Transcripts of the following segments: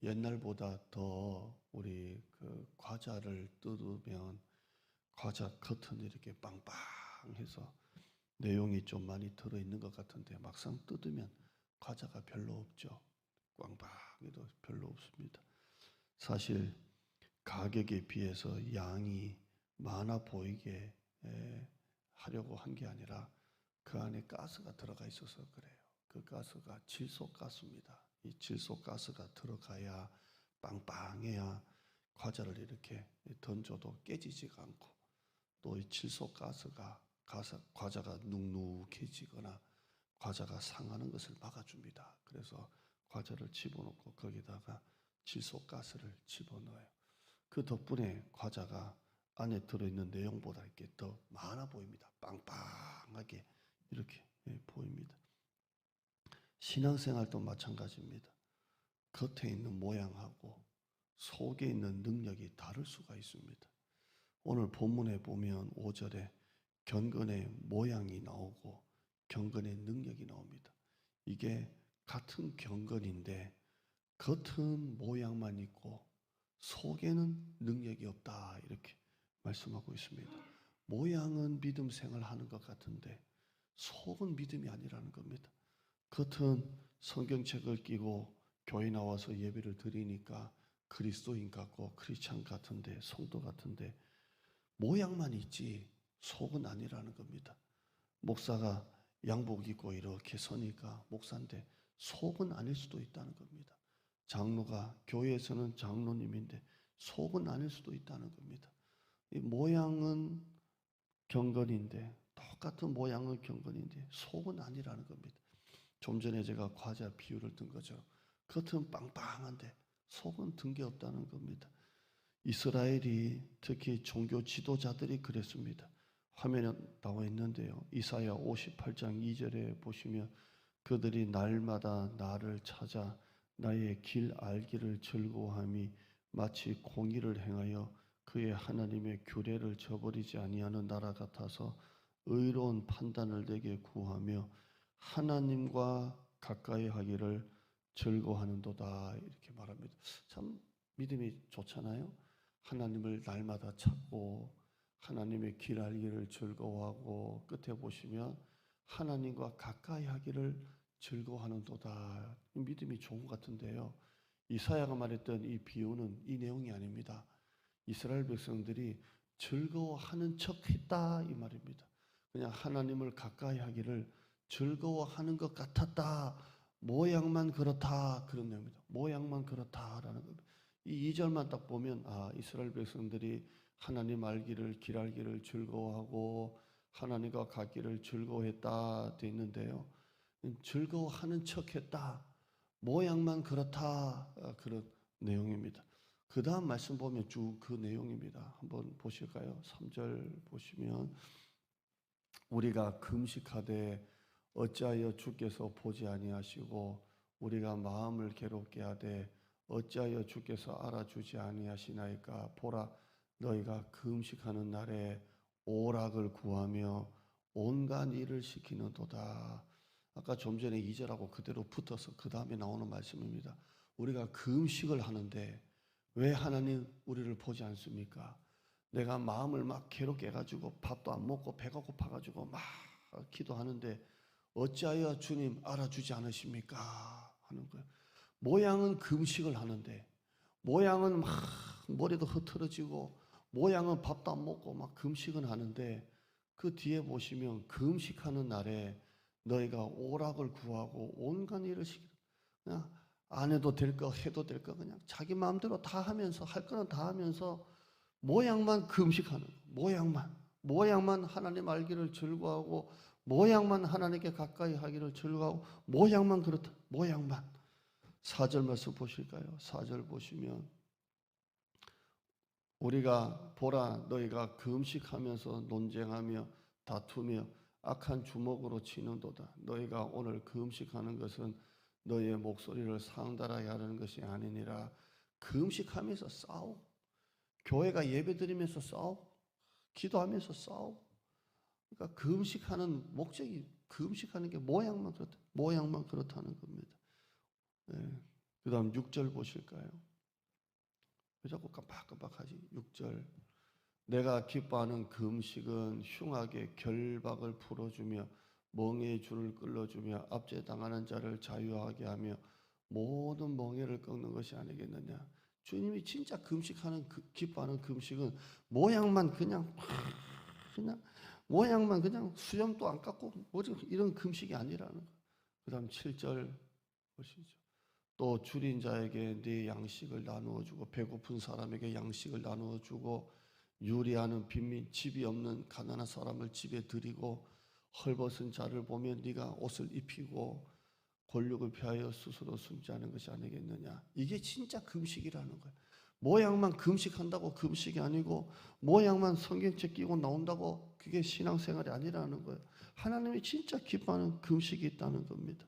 옛날보다 더 우리 과자를 뜯으면 과자 겉은 이렇게 빵빵해서 내용이 좀 많이 들어있는 것 같은데 막상 뜯으면 과자가 별로 없죠. 꽝빵해도 별로 없습니다. 사실 가격에 비해서 양이 많아 보이게 하려고 한 게 아니라 그 안에 가스가 들어가 있어서 그래요. 그 가스가 질소가스입니다. 이 질소가스가 들어가야 빵빵해야 과자를 이렇게 던져도 깨지지가 않고, 또 이 질소가스가 과자가 눅눅해지거나 과자가 상하는 것을 막아줍니다. 그래서 과자를 집어넣고 거기다가 질소가스를 집어넣어요. 그 덕분에 과자가 안에 들어있는 내용보다 이렇게 더 많아 보입니다. 빵빵하게 이렇게 보입니다. 신앙생활도 마찬가지입니다. 겉에 있는 모양하고 속에 있는 능력이 다를 수가 있습니다. 오늘 본문에 보면 5절에 경건의 모양이 나오고 경건의 능력이 나옵니다. 이게 같은 경건인데 겉은 모양만 있고 속에는 능력이 없다, 이렇게 말씀하고 있습니다. 모양은 믿음 생활하는 것 같은데 속은 믿음이 아니라는 겁니다. 겉은 성경책을 끼고 교회 나와서 예배를 드리니까 그리스도인 같고 크리스찬 같은데, 성도 같은데 모양만 있지 속은 아니라는 겁니다. 목사가 양복 입고 이렇게 서니까 목사인데 속은 아닐 수도 있다는 겁니다. 장로가 교회에서는 장로님인데 속은 아닐 수도 있다는 겁니다. 이 모양은 경건인데, 똑같은 모양은 경건인데 속은 아니라는 겁니다. 좀 전에 제가 과자 비유를 든 거죠. 겉은 빵빵한데 속은 든 게 없다는 겁니다. 이스라엘이, 특히 종교 지도자들이 그랬습니다. 화면에 나와 있는데요. 이사야 58장 2절에 보시면 그들이 날마다 나를 찾아 나의 길 알기를 즐거워함이 마치 공의를 행하여 그의 하나님의 규례를 저버리지 아니하는 나라 같아서 의로운 판단을 내게 구하며 하나님과 가까이 하기를 즐거워하는도다, 이렇게 말합니다. 참 믿음이 좋잖아요. 하나님을 날마다 찾고 하나님의 길 알기를 즐거워하고 끝에 보시면 하나님과 가까이 하기를 즐거워하는도다. 믿음이 좋은 것 같은데요. 이사야가 말했던 이 비유는 이 내용이 아닙니다. 이스라엘 백성들이 즐거워하는 척 했다, 이 말입니다. 그냥 하나님을 가까이 하기를 즐거워하는 것 같았다. 모양만 그렇다, 그런 내용입니다. 모양만 그렇다라는 겁니다. 이 2절만 딱 보면 이스라엘 백성들이 하나님 알기를, 길 알기를 즐거워하고 하나님과 가기를 즐거워했다 돼 있는데요. 즐거워하는 척했다, 모양만 그렇다, 그런 내용입니다. 그 다음 말씀 보면 쭉 그 내용입니다. 한번 보실까요? 3절 보시면 우리가 금식하되 어찌하여 주께서 보지 아니하시고 우리가 마음을 괴롭게 하되 어찌하여 주께서 알아주지 아니하시나이까. 보라, 너희가 금식하는 날에 오락을 구하며 온갖 일을 시키는도다. 아까 좀 전에 2절하고 그대로 붙어서 그 다음에 나오는 말씀입니다. 우리가 금식을 하는데 왜 하나님 우리를 보지 않습니까? 내가 마음을 막 괴롭게 해가지고 밥도 안 먹고 배가 고파가지고 막 기도하는데 어찌하여 주님 알아주지 않으십니까? 하는 거예요. 모양은 금식을 하는데, 모양은 막 머리도 흐트러지고 모양은 밥도 안 먹고 막 금식은 하는데, 그 뒤에 보시면 금식하는 날에 너희가 오락을 구하고 온갖 일을 시키는, 그냥 안 해도 될 거 해도 될 거 그냥 자기 마음대로 다 하면서, 할 거는 다 하면서 모양만 금식하는, 모양만 하나님 알기를 즐거워하고 모양만 하나님께 가까이 하기를 즐거워하고 모양만 그렇다, 모양만. 4절 말씀 보실까요? 4절 보시면 우리가 보라, 너희가 금식하면서 논쟁하며 다투며 악한 주먹으로 치는도다. 너희가 오늘 금식하는 것은 너희의 목소리를 상달하게 하려는 것이 아니니라. 금식하면서 싸우고, 교회가 예배드리면서 싸우고, 기도하면서 싸우고. 그러니까 금식하는 목적이, 금식하는 게 모양만 그렇다는 겁니다. 네. 그 다음 6절 보실까요? 왜 자꾸 깜빡깜빡하지? 6절. 내가 기뻐하는 금식은 흉악의 결박을 풀어주며 멍에의 줄을 끌어주며 압제당하는 자를 자유하게 하며 모든 멍에를 꺾는 것이 아니겠느냐. 주님이 진짜 금식하는 기뻐하는 금식은 모양만 그냥 모양만 그냥 수염도 안 깎고 뭐지 이런 금식이 아니라는 거예요. 그 다음 7절 보시죠. 또 줄인 자에게 네 양식을 나누어 주고 배고픈 사람에게 양식을 나누어 주고 유리하는 빈민 집이 없는 가난한 사람을 집에 들이고 헐벗은 자를 보면 네가 옷을 입히고 권력을 피하여 스스로 숨지 않은 것이 아니겠느냐. 이게 진짜 금식이라는 거예요. 모양만 금식한다고 금식이 아니고 모양만 성경책 끼고 나온다고 그게 신앙생활이 아니라는 거예요. 하나님이 진짜 기뻐하는 금식이 있다는 겁니다.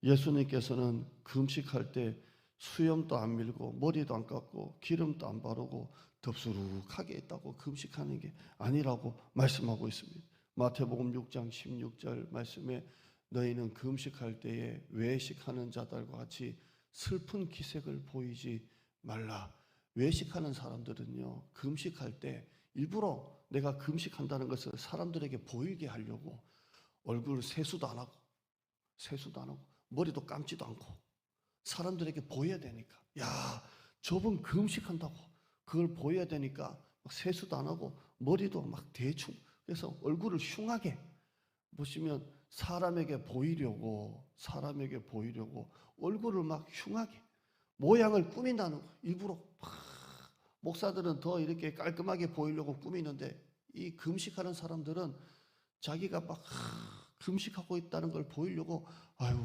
예수님께서는 금식할 때 수염도 안 밀고 머리도 안 깎고 기름도 안 바르고 덥수룩하게 있다고 금식하는 게 아니라고 말씀하고 있습니다. 마태복음 6장 16절 말씀에 너희는 금식할 때에 외식하는 자들과 같이 슬픈 기색을 보이지 말라. 외식하는 사람들은요, 금식할 때 일부러 내가 금식한다는 것을 사람들에게 보이게 하려고 얼굴 세수도 안 하고 머리도 감지도 않고 사람들에게 보여야 되니까, 야, 저분 금식한다고 그걸 보여야 되니까 막 세수도 안 하고 머리도 막 대충, 그래서 얼굴을 흉하게 보시면 사람에게 보이려고 얼굴을 막 흉하게 모양을 꾸민다는 거. 일부러 목사들은 더 이렇게 깔끔하게 보이려고 꾸미는데 이 금식하는 사람들은 자기가 막 금식하고 있다는 걸 보이려고 아유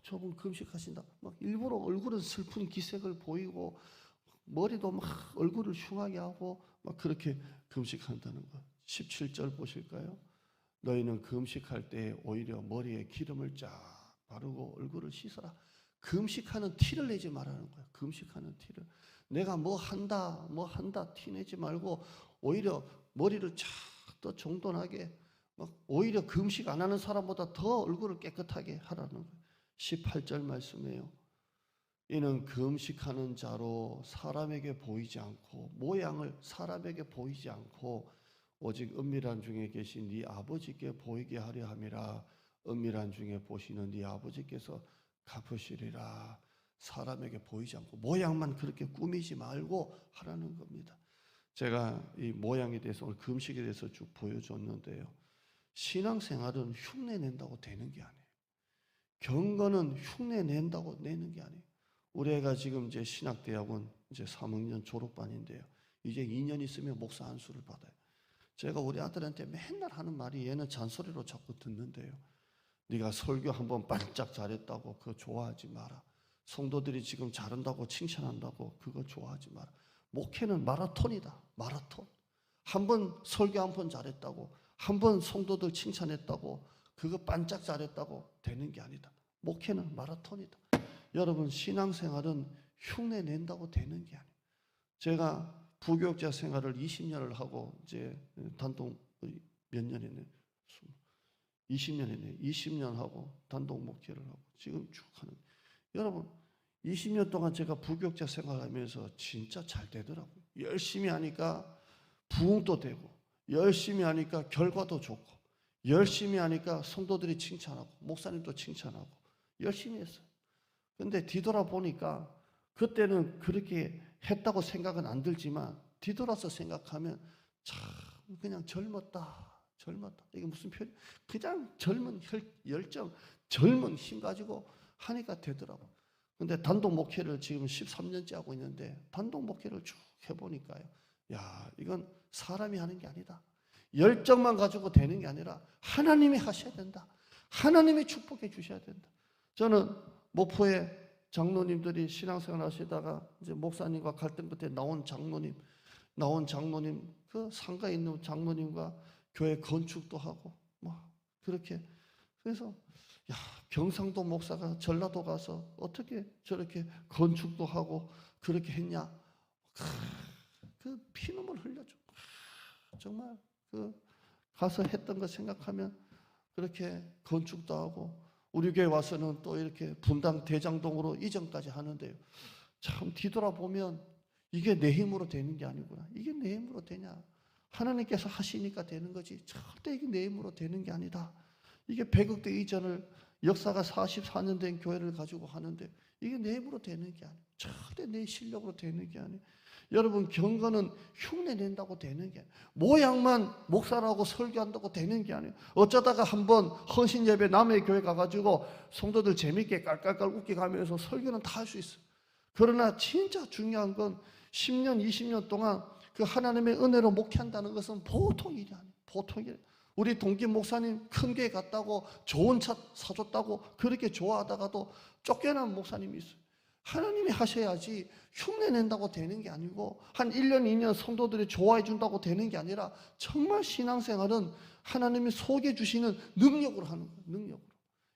저분 금식하신다 막 일부러 얼굴은 슬픈 기색을 보이고 머리도 막 얼굴을 흉하게 하고 막 그렇게 금식한다는 거. 17절 보실까요? 너희는 금식할 때 오히려 머리에 기름을 쫙 바르고 얼굴을 씻어라. 금식하는 티를 내지 말라는 거야. 금식하는 티를. 내가 뭐 한다 티 내지 말고 오히려 머리를 쫙 더 정돈하게 막 오히려 금식 안 하는 사람보다 더 얼굴을 깨끗하게 하라는 거예요. 18절 말씀이에요. 이는 금식하는 자로 사람에게 보이지 않고 모양을 사람에게 보이지 않고 오직 은밀한 중에 계신 네 아버지께 보이게 하려 함이라. 은밀한 중에 보시는 네 아버지께서 갚으시리라. 사람에게 보이지 않고 모양만 그렇게 꾸미지 말고 하라는 겁니다. 제가 이 모양에 대해서 오늘 금식에 대해서 쭉 보여줬는데요. 신앙생활은 흉내낸다고 되는 게 아니에요. 경건은 흉내낸다고 내는 게 아니에요. 우리 애가 지금 이제 신학대학원 이제 3학년 졸업반인데요. 이제 2년 있으면 목사 안수를 받아요. 제가 우리 아들한테 맨날 하는 말이 얘는 잔소리로 자꾸 듣는데요. 네가 설교 한번 반짝 잘했다고 그거 좋아하지 마라. 성도들이 지금 잘한다고 칭찬한다고 그거 좋아하지 마라. 목회는 마라톤이다. 마라톤. 한 번 설교 한 번 잘했다고 한 번 성도들 칭찬했다고 그거 반짝 잘했다고 되는 게 아니다. 목회는 마라톤이다. 여러분 신앙생활은 흉내 낸다고 되는 게 아니에요. 제가 부교육자 생활을 20년을 하고 이제 단독 몇 년 했네. 20년 했네. 20년 하고 단독 목회를 하고 지금 쭉 하는. 여러분 20년 동안 제가 부교육자 생활하면서 진짜 잘 되더라고요. 열심히 하니까 부흥도 되고 열심히 하니까 결과도 좋고 열심히 하니까 성도들이 칭찬하고 목사님도 칭찬하고 열심히 했어요. 근데 뒤돌아보니까 그때는 그렇게 했다고 생각은 안 들지만 뒤돌아서 생각하면 참 그냥 젊었다. 이게 무슨 표현? 그냥 젊은 열정, 젊은 힘 가지고 하니까 되더라고. 근데 단독 목회를 지금 13년째 하고 있는데 단독 목회를 쭉 해보니까요. 야, 이건 사람이 하는 게 아니다. 열정만 가지고 되는 게 아니라 하나님이 하셔야 된다. 하나님이 축복해 주셔야 된다. 저는 목포에 장로님들이 신앙생활 하시다가 이제 목사님과 갈등 끝에 나온 장로님 그 상가에 있는 장로님과 교회 건축도 하고 뭐 그렇게 그래서 야 경상도 목사가 전라도 가서 어떻게 저렇게 건축도 하고 그렇게 했냐 그 피눈물 흘려줘 정말 그 가서 했던 거 생각하면 그렇게 건축도 하고 우리 교회 와서는 또 이렇게 분당 대장동으로 이전까지 하는데요. 참 뒤돌아보면 이게 내 힘으로 되는 게 아니구나. 이게 내 힘으로 되냐? 하나님께서 하시니까 되는 거지. 절대 이게 내 힘으로 되는 게 아니다. 이게 100억대 이전을 역사가 44년 된 교회를 가지고 하는데 이게 내 힘으로 되는 게 아니에요. 절대 내 실력으로 되는 게 아니에요. 여러분, 경건은 흉내 낸다고 되는 게 아니에요. 모양만 목사라고 설교한다고 되는 게 아니에요. 어쩌다가 한번 헌신 예배 남의 교회 가가지고 성도들 재밌게 깔깔깔 웃기게 하면서 설교는 다 할 수 있어요. 그러나 진짜 중요한 건 10년, 20년 동안 그 하나님의 은혜로 목회한다는 것은 보통 일이 아니에요. 보통 일이. 우리 동기 목사님 큰 교회 갔다고 좋은 차 사줬다고 그렇게 좋아하다가도 쫓겨난 목사님이 있어요. 하나님이 하셔야지 흉내 낸다고 되는 게 아니고 한 1년, 2년 성도들이 좋아해 준다고 되는 게 아니라 정말 신앙생활은 하나님이 소개해 주시는 능력으로 하는 거예요. 능력으로.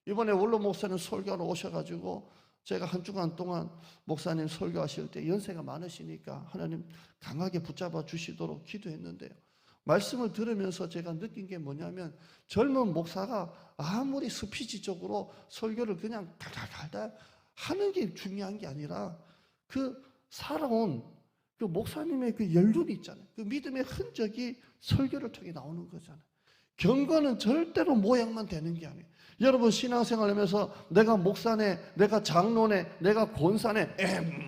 이번에 원로 목사님 설교하러 오셔가지고 제가 한 주간 동안 목사님 설교하실 때 연세가 많으시니까 하나님 강하게 붙잡아 주시도록 기도했는데요. 말씀을 들으면서 제가 느낀 게 뭐냐면 젊은 목사가 아무리 스피치적으로 설교를 그냥 달달달달 하는 게 중요한 게 아니라 그 살아온 그 목사님의 그 연륜이 있잖아요. 그 믿음의 흔적이 설교를 통해 나오는 거잖아요. 경건은 절대로 모양만 되는 게 아니에요. 여러분 신앙생활 하면서 내가 목사네, 내가 장로네, 내가 권사네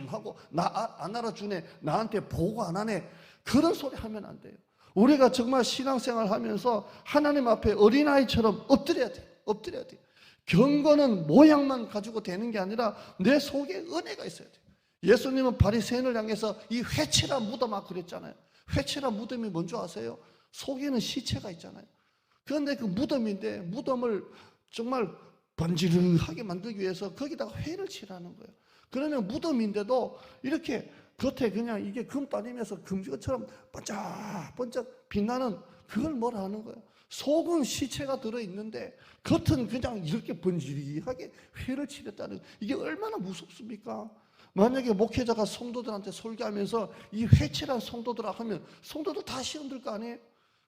하고 나 안 알아주네, 나한테 보고 안 하네, 그런 소리 하면 안 돼요. 우리가 정말 신앙생활 하면서 하나님 앞에 어린아이처럼 엎드려야 돼요. 엎드려야 돼요. 경건은 모양만 가지고 되는 게 아니라 내 속에 은혜가 있어야 돼요. 예수님은 바리새인을 향해서 이 회칠한 무덤아 그랬잖아요. 회칠한 무덤이 뭔지 아세요? 속에는 시체가 있잖아요. 그런데 그 무덤인데 무덤을 정말 번지르하게 만들기 위해서 거기다가 회를 칠하는 거예요. 그러면 무덤인데도 이렇게 겉에 그냥 이게 금 따리면서 금지처럼 번쩍번쩍 빛나는 그걸 뭐라 하는 거예요? 속은 시체가 들어있는데 겉은 그냥 이렇게 번지르하게 회를 칠했다는 거예요. 이게 얼마나 무섭습니까? 만약에 목회자가 성도들한테 설교하면서 이 회칠한 성도들아 하면 성도들 다 시험 들 거 아니에요?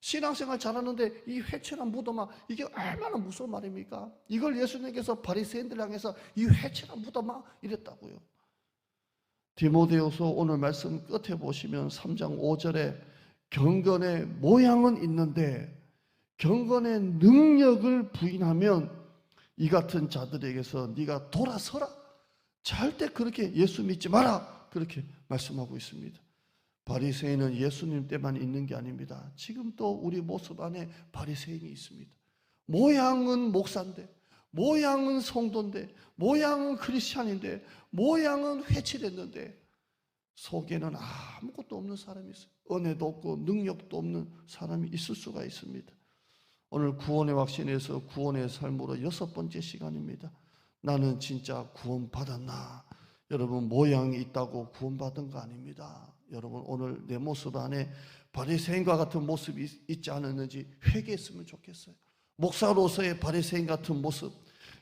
신앙생활 잘하는데 이 회칠한 무덤아, 이게 얼마나 무서운 말입니까? 이걸 예수님께서 바리새인들 향해서 이 회칠한 무덤아 이랬다고요. 디모데후서 오늘 말씀 끝에 보시면 3장 5절에 경건의 모양은 있는데 경건의 능력을 부인하면 이 같은 자들에게서 네가 돌아서라. 절대 그렇게 예수 믿지 마라. 그렇게 말씀하고 있습니다. 바리새인은 예수님 때만 있는 게 아닙니다. 지금 또 우리 모습 안에 바리새인이 있습니다. 모양은 목사인데, 모양은 성도인데, 모양은 크리스찬인데, 모양은 회칠했는데 속에는 아무것도 없는 사람이 있어요. 은혜도 없고 능력도 없는 사람이 있을 수가 있습니다. 오늘 구원의 확신에서 구원의 삶으로 6번째 시간입니다. 나는 진짜 구원받았나? 여러분, 모양이 있다고 구원받은 거 아닙니다. 여러분, 오늘 내 모습 안에 바리새인과 같은 모습이 있지 않았는지 회개했으면 좋겠어요. 목사로서의 바리새인 같은 모습,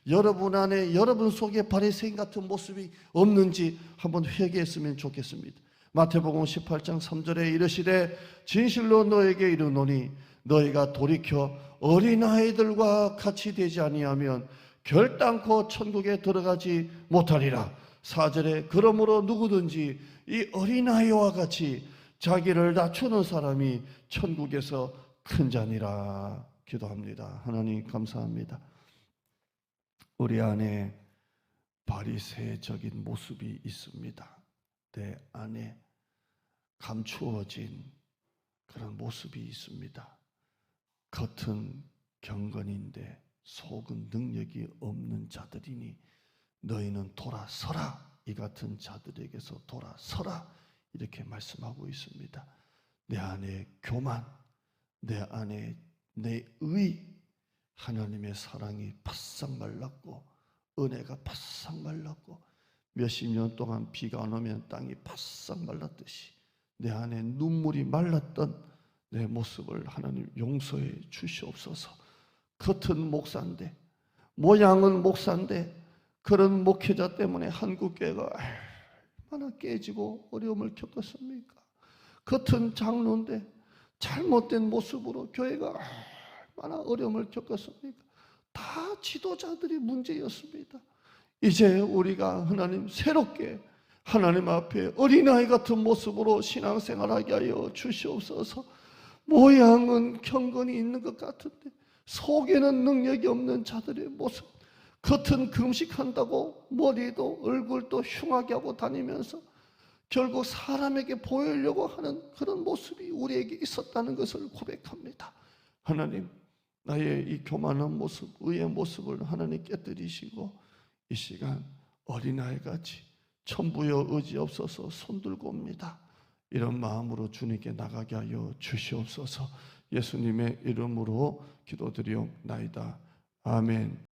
여러분 안에, 여러분 속에 바리새인 같은 모습이 없는지 한번 회개했으면 좋겠습니다. 마태복음 18장 3절에 이르시되 진실로 너에게 이르노니 너희가 돌이켜 어린아이들과 같이 되지 아니하면 결단코 천국에 들어가지 못하리라. 4절에 그러므로 누구든지 이 어린아이와 같이 자기를 낮추는 사람이 천국에서 큰 자니라. 기도합니다. 하나님 감사합니다. 우리 안에 바리새적인 모습이 있습니다. 내 안에 감추어진 그런 모습이 있습니다. 겉은 경건인데 속은 능력이 없는 자들이니 너희는 돌아서라. 이 같은 자들에게서 돌아서라. 이렇게 말씀하고 있습니다. 내 안에 교만, 내 안에 내 의, 하나님의 사랑이 바싹 말랐고 은혜가 바싹 말랐고 몇십 년 동안 비가 안 오면 땅이 바싹 말랐듯이 내 안에 눈물이 말랐던 내 모습을 하나님 용서해 주시옵소서. 겉은 목사인데 모양은 목사인데 그런 목회자 때문에 한국교회가 얼마나 깨지고 어려움을 겪었습니까? 겉은 장로인데 잘못된 모습으로 교회가 얼마나 어려움을 겪었습니까? 다 지도자들이 문제였습니다. 이제 우리가 하나님 새롭게 하나님 앞에 어린아이 같은 모습으로 신앙생활하게 하여 주시옵소서. 모양은 경건이 있는 것 같은데 속에는 능력이 없는 자들의 모습, 겉은 금식한다고 머리도 얼굴도 흉하게 하고 다니면서 결국 사람에게 보이려고 하는 그런 모습이 우리에게 있었다는 것을 고백합니다. 하나님, 나의 이 교만한 모습, 의의 모습을 하나님 깨뜨리시고 이 시간 어린아이같이 천부여 의지 없어서 손들고 옵니다. 이런 마음으로 주님께 나가게 하여 주시옵소서. 예수님의 이름으로 기도드리옵나이다. 아멘.